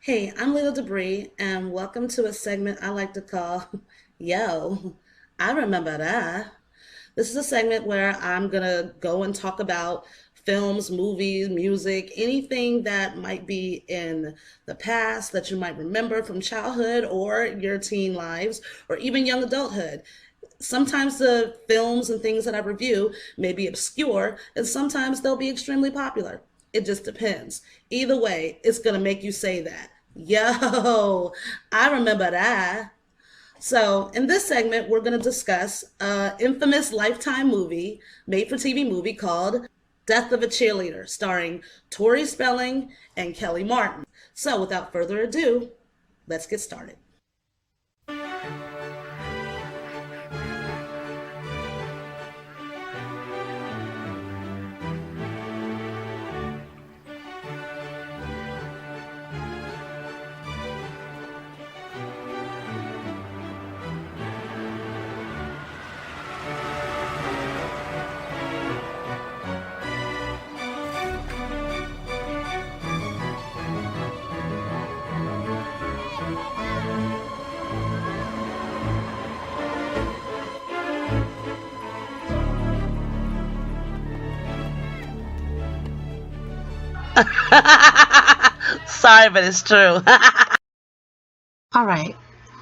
Hey, I'm Leela Debris, and welcome to a segment I like to call Yo, I Remember That. This is a segment where I'm going to go and talk about films, movies, music, anything that might be in the past that you might remember from childhood or your teen lives or even young adulthood. Sometimes the films and things that I review may be obscure, and sometimes they'll be extremely popular. It just depends. Either way, it's going to make you say that. Yo, I remember that. So, in this segment, we're going to discuss an infamous Lifetime movie, made for TV movie called Death of a Cheerleader, starring Tori Spelling and Kellie Martin. So, without further ado, let's get started. Sorry, but it's true. All right.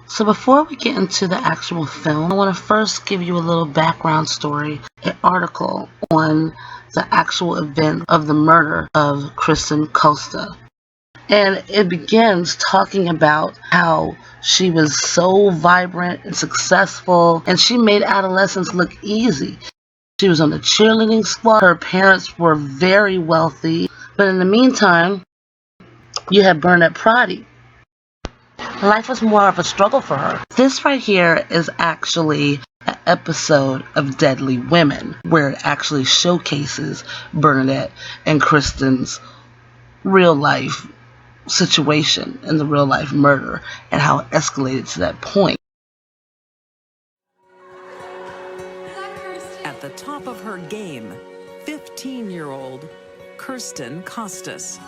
So before we get into the actual film, I want to first give you a little background story, an article on the actual event of the murder of Kristen Costa. And it begins talking about how she was so vibrant and successful, and she made adolescence look easy. She was on the cheerleading squad. Her parents were very wealthy. But in the meantime, you had Burnett Prady. Life was more of a struggle for her. This right here is actually an episode of Deadly Women, where it actually showcases Bernadette and Kristen's real life situation and the real life murder and how it escalated to that point. At the top of her game, 15-year-old Kirsten Costas.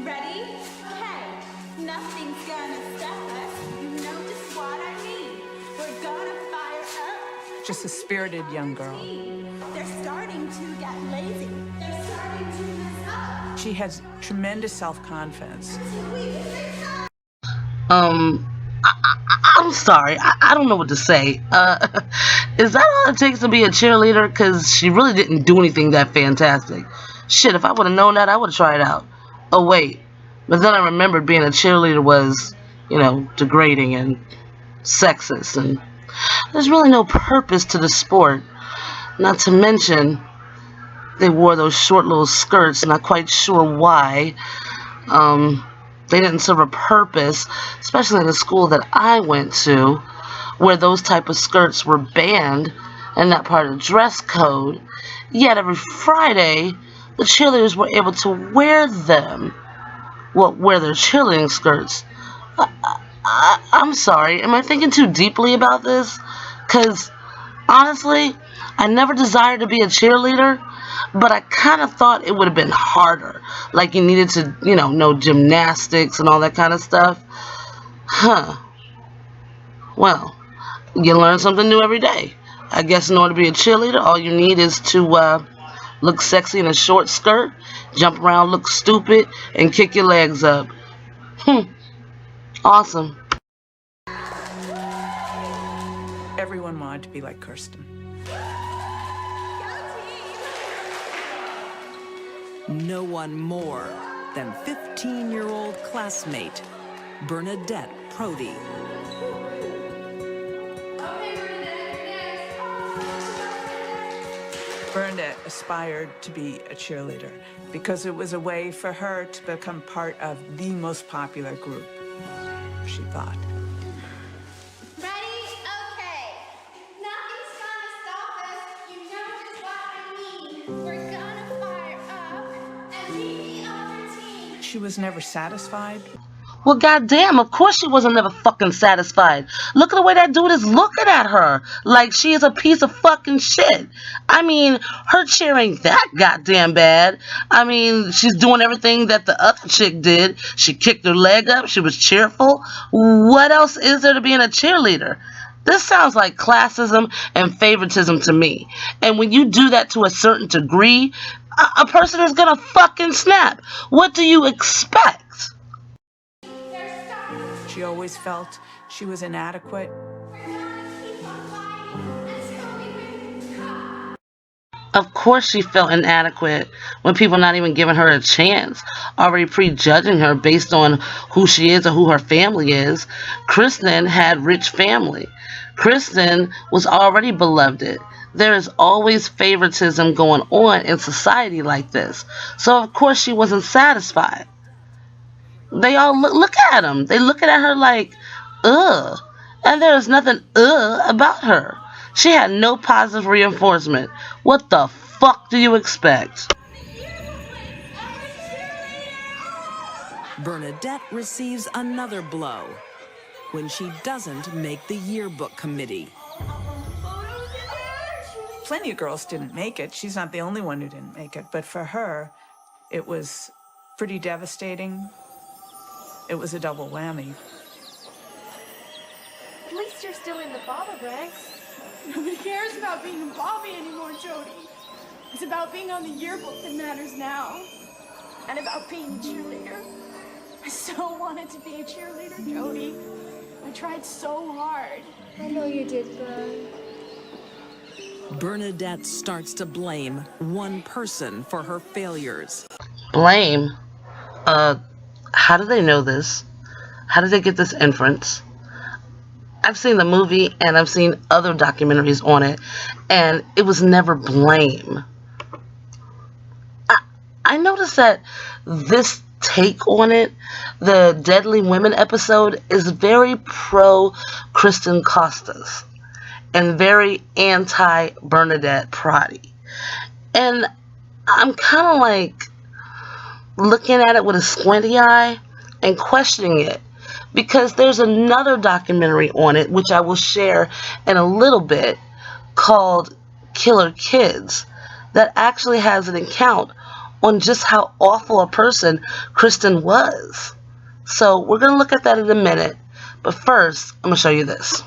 Ready? Hey, nothing's gonna stop us. You know just what I mean. We're gonna fire up. Just a spirited young girl. They're starting to get lazy. They're starting to mess up. She has tremendous self-confidence. Um, I'm sorry, I don't know what to say. Is that all it takes to be a cheerleader? Because she really didn't do anything that fantastic. Shit, if I would have known that, I would have tried out. Oh, wait. But then I remembered being a cheerleader was, degrading and sexist, and there's really no purpose to the sport. Not to mention, they wore those short little skirts, not quite sure why. Um, they didn't serve a purpose, especially in the school that I went to, where those type of skirts were banned and not part of the dress code. Yet every Friday, the cheerleaders were able to wear them. Well, wear their cheerleading skirts. I'm sorry, am I thinking too deeply about this? Because honestly, I never desired to be a cheerleader, but I kind of thought it would have been harder. Like you needed to, know gymnastics and all that kind of stuff. Huh. Well, you learn something new every day. I guess in order to be a cheerleader, all you need is to look sexy in a short skirt, jump around, look stupid, and kick your legs up. Awesome. Everyone wanted to be like Kirsten. No one more than 15-year-old classmate Bernadette Prody. Bernadette aspired to be a cheerleader because it was a way for her to become part of the most popular group, she thought. Ready? Okay. Nothing's gonna stop us. You know just what I mean. We're gonna fire up and beat the other team. She was never satisfied. Well, goddamn, of course she wasn't never fucking satisfied. Look at the way that dude is looking at her. Like she is a piece of fucking shit. I mean, her cheer ain't that goddamn bad. I mean, she's doing everything that the other chick did. She kicked her leg up. She was cheerful. What else is there to being a cheerleader? This sounds like classism and favoritism to me. And when you do that to a certain degree, a person is gonna fucking snap. What do you expect? She always felt she was inadequate. Of course she felt inadequate when people not even giving her a chance, already prejudging her based on who she is or who her family is. Kristen had rich family. Kristen was already beloved. There is always favoritism going on in society like this. So of course she wasn't satisfied. They all look at him. They looking at her like, ugh. And there is nothing about her. She had no positive reinforcement. What the fuck do you expect? Bernadette receives another blow when she doesn't make the yearbook committee. Plenty of girls didn't make it. She's not the only one who didn't make it. But for her, it was pretty devastating. It was a double whammy. At least you're still in the Baba ranks. Nobody cares about being a Bobby anymore, Jody. It's about being on the yearbook that matters now. And about being a cheerleader. I so wanted to be a cheerleader, Jody. I tried so hard. I know you did, Bern. Bernadette starts to blame one person for her failures. Blame? How do they know this? How did they get this inference? I've seen the movie and I've seen other documentaries on it, and it was never blame. I noticed that this take on it, the Deadly Women episode, is very pro Kristen Costas and very anti Bernadette Prati. And I'm kind of like looking at it with a squinty eye and questioning it, because there's another documentary on it which I will share in a little bit called Killer Kids that actually has an account on just how awful a person Kristen was. So we're going to look at that in a minute, but first I'm going to show you this.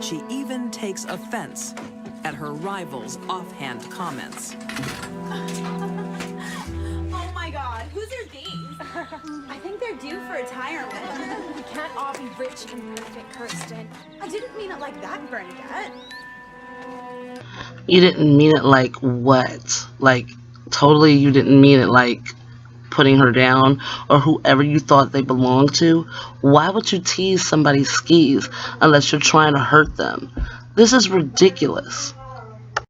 She even takes offense at her rival's offhand comments. Oh my god, whose are these? I think they're due for retirement. We can't all be rich and perfect, Kirsten. I didn't mean it like that, Bernadette. You didn't mean it like what? Like, totally you didn't mean it like putting her down or whoever you thought they belonged to? Why would you tease somebody's skis unless you're trying to hurt them? This is ridiculous.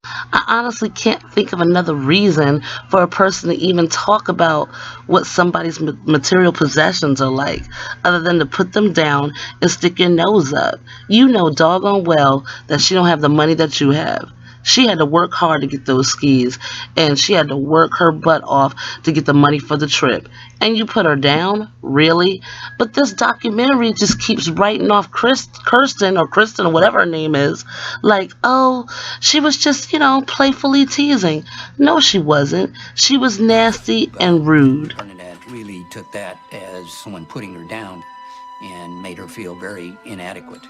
I honestly can't think of another reason for a person to even talk about what somebody's material possessions are like, other than to put them down and stick your nose up. You know doggone well that she don't have the money that you have. She had to work hard to get those skis, and she had to work her butt off to get the money for the trip. And you put her down? Really? But this documentary just keeps writing off Kirsten or whatever her name is, like, oh, she was just, playfully teasing. No, she wasn't. She was nasty and rude. Bernadette really took that as someone putting her down and made her feel very inadequate.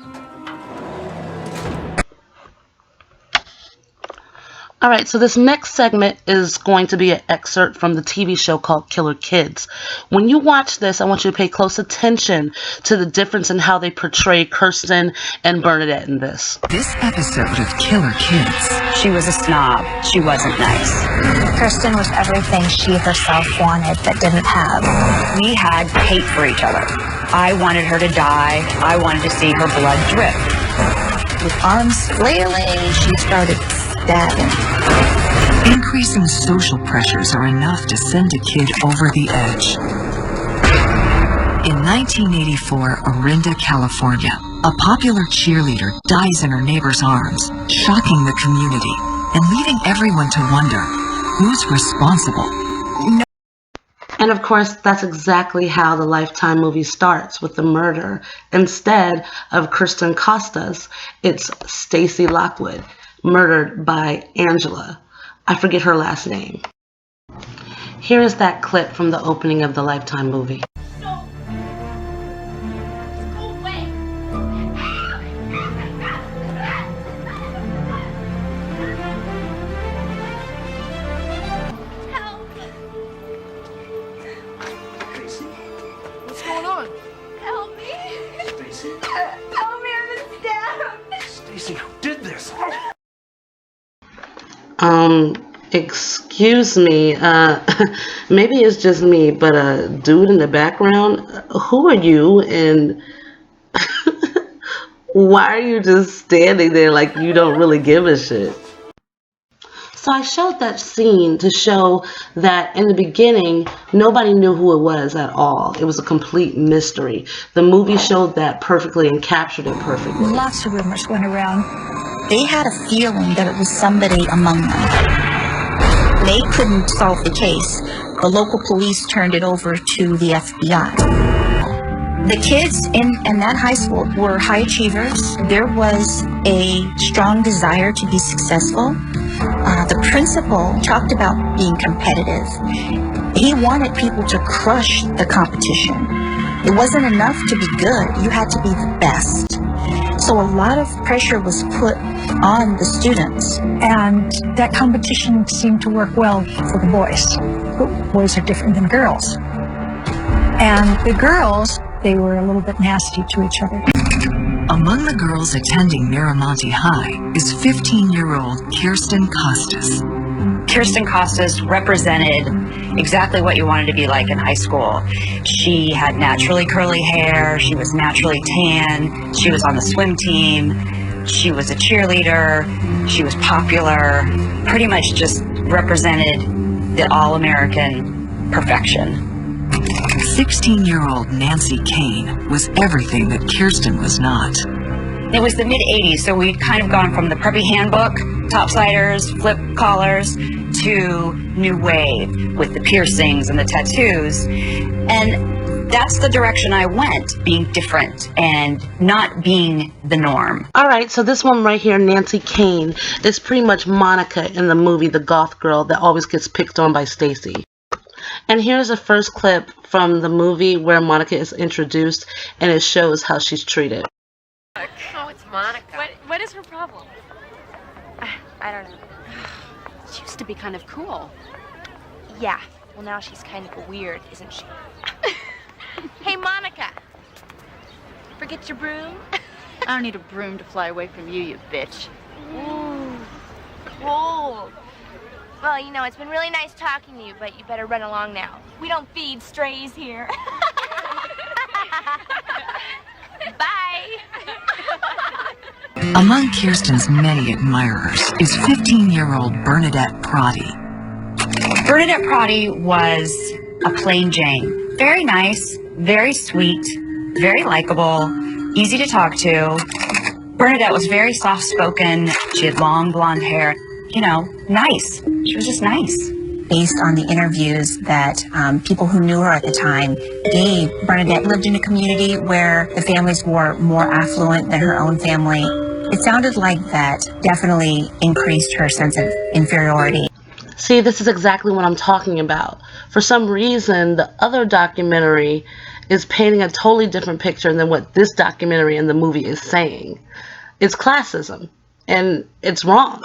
Alright, so this next segment is going to be an excerpt from the TV show called Killer Kids. When you watch this, I want you to pay close attention to the difference in how they portray Kirsten and Bernadette in this. This episode of Killer Kids. She was a snob. She wasn't nice. Kirsten was everything she herself wanted but didn't have. We had hate for each other. I wanted her to die. I wanted to see her blood drip. With arms flailing, she started stabbing. Increasing social pressures are enough to send a kid over the edge. In 1984, Orinda, California, a popular cheerleader dies in her neighbor's arms, shocking the community and leaving everyone to wonder who's responsible. And of course, that's exactly how the Lifetime movie starts, with the murder. Instead of Kirsten Costas, it's Stacy Lockwood, murdered by Angela. I forget her last name. Here is that clip from the opening of the Lifetime movie. What's going on? Help me. Stacy? Help me, I've been stabbed. Stacy, who did this? Excuse me, maybe it's just me, but a dude in the background, who are you, and why are you just standing there like you don't really give a shit? So I showed that scene to show that in the beginning, nobody knew who it was at all. It was a complete mystery. The movie showed that perfectly and captured it perfectly. Lots of rumors went around. They had a feeling that it was somebody among them. They couldn't solve the case. The local police turned it over to the FBI. The kids in that high school were high achievers. There was a strong desire to be successful. The principal talked about being competitive. He wanted people to crush the competition. It wasn't enough to be good. You had to be the best. So a lot of pressure was put on the students. And that competition seemed to work well for the boys. Boys are different than girls. And the girls, they were a little bit nasty to each other. Among the girls attending Miramonte High is 15-year-old Kirsten Costas. Kirsten Costas represented exactly what you wanted to be like in high school. She had naturally curly hair, she was naturally tan, she was on the swim team, she was a cheerleader, she was popular, pretty much just represented the all-American perfection. 16-year-old Nancy Kane was everything that Kirsten was not. It was the mid-'80s, so we'd kind of gone from the preppy handbook, topsiders, flip collars, to new wave with the piercings and the tattoos. And that's the direction I went, being different and not being the norm. Alright, so this one right here, Nancy Kane, is pretty much Monica in the movie The Goth Girl that always gets picked on by Stacy. And here's the first clip from the movie where Monica is introduced, and it shows how she's treated. Oh, it's Monica. What is her problem? I don't know. She used to be kind of cool. Yeah. Well, now she's kind of weird, isn't she? Hey, Monica. Forget your broom? I don't need a broom to fly away from you, you bitch. Ooh, cold. Well, you know, it's been really nice talking to you, but you better run along now. We don't feed strays here. Bye. Among Kirsten's many admirers is 15-year-old Bernadette Prati. Bernadette Prati was a plain Jane. Very nice, very sweet, very likable, easy to talk to. Bernadette was very soft-spoken. She had long blonde hair. You know, nice. She was just nice. Based on the interviews that people who knew her at the time gave, Bernadette lived in a community where the families were more affluent than her own family. It sounded like that definitely increased her sense of inferiority. See, this is exactly what I'm talking about. For some reason, the other documentary is painting a totally different picture than what this documentary and the movie is saying. It's classism, and it's wrong.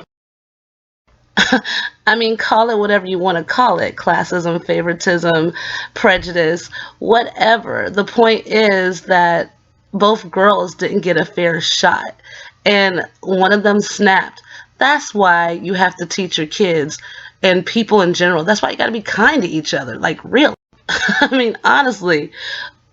I mean, call it whatever you want to call it. Classism, favoritism, prejudice, whatever. The point is that both girls didn't get a fair shot. And one of them snapped. That's why you have to teach your kids and people in general. That's why you got to be kind to each other. Like, really. I mean, honestly,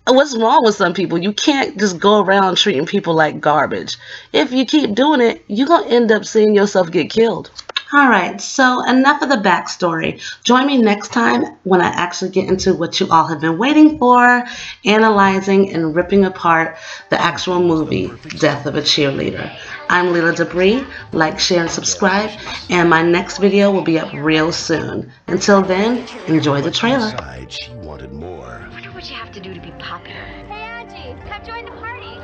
what's wrong with some people? You can't just go around treating people like garbage. If you keep doing it, you're going to end up seeing yourself get killed. Alright, so enough of the backstory. Join me next time when I actually get into what you all have been waiting for, analyzing and ripping apart the actual movie, Death of a Cheerleader. I'm Leela Debris. Like, share, and subscribe, and my next video will be up real soon. Until then, enjoy the trailer. She wanted more. I wonder what you have to do to be popular. Hey, Angie, come join the party.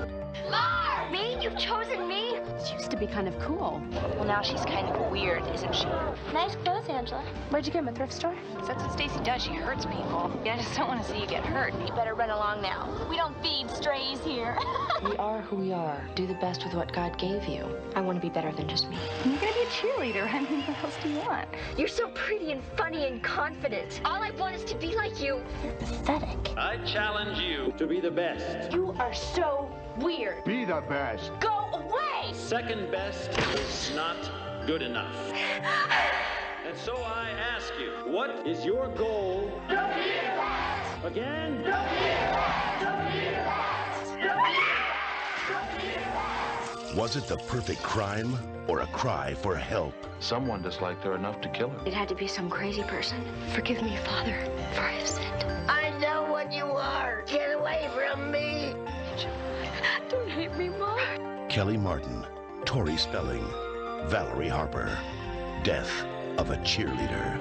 Mars! Me? You've chosen me? She used to be kind of cool. Well, now she's kind of weird, isn't she? Nice clothes, Angela. Where'd you get them, a thrift store? That's what Stacy does. She hurts people. Yeah, I just don't want to see you get hurt. You better run along now. We don't feed strays here. We are who we are. Do the best with what God gave you. I want to be better than just me. You're gonna be a cheerleader. I mean, what else do you want? You're so pretty and funny and confident. All I want is to be like you. You're pathetic. I challenge you to be the best. You are so weird. Be the best. Go away! Second best is not good enough. And so I ask you, what is your goal? Don't be the best. Again? Don't be the best. Don't be the best. Don't be the best. Was it the perfect crime or a cry for help? Someone disliked her enough to kill her. It had to be some crazy person. Forgive me, Father, for I have sinned. I know what you are. Get away from me. Don't hate me, Mom. Kellie Martin, Tori Spelling, Valerie Harper. Death of a Cheerleader.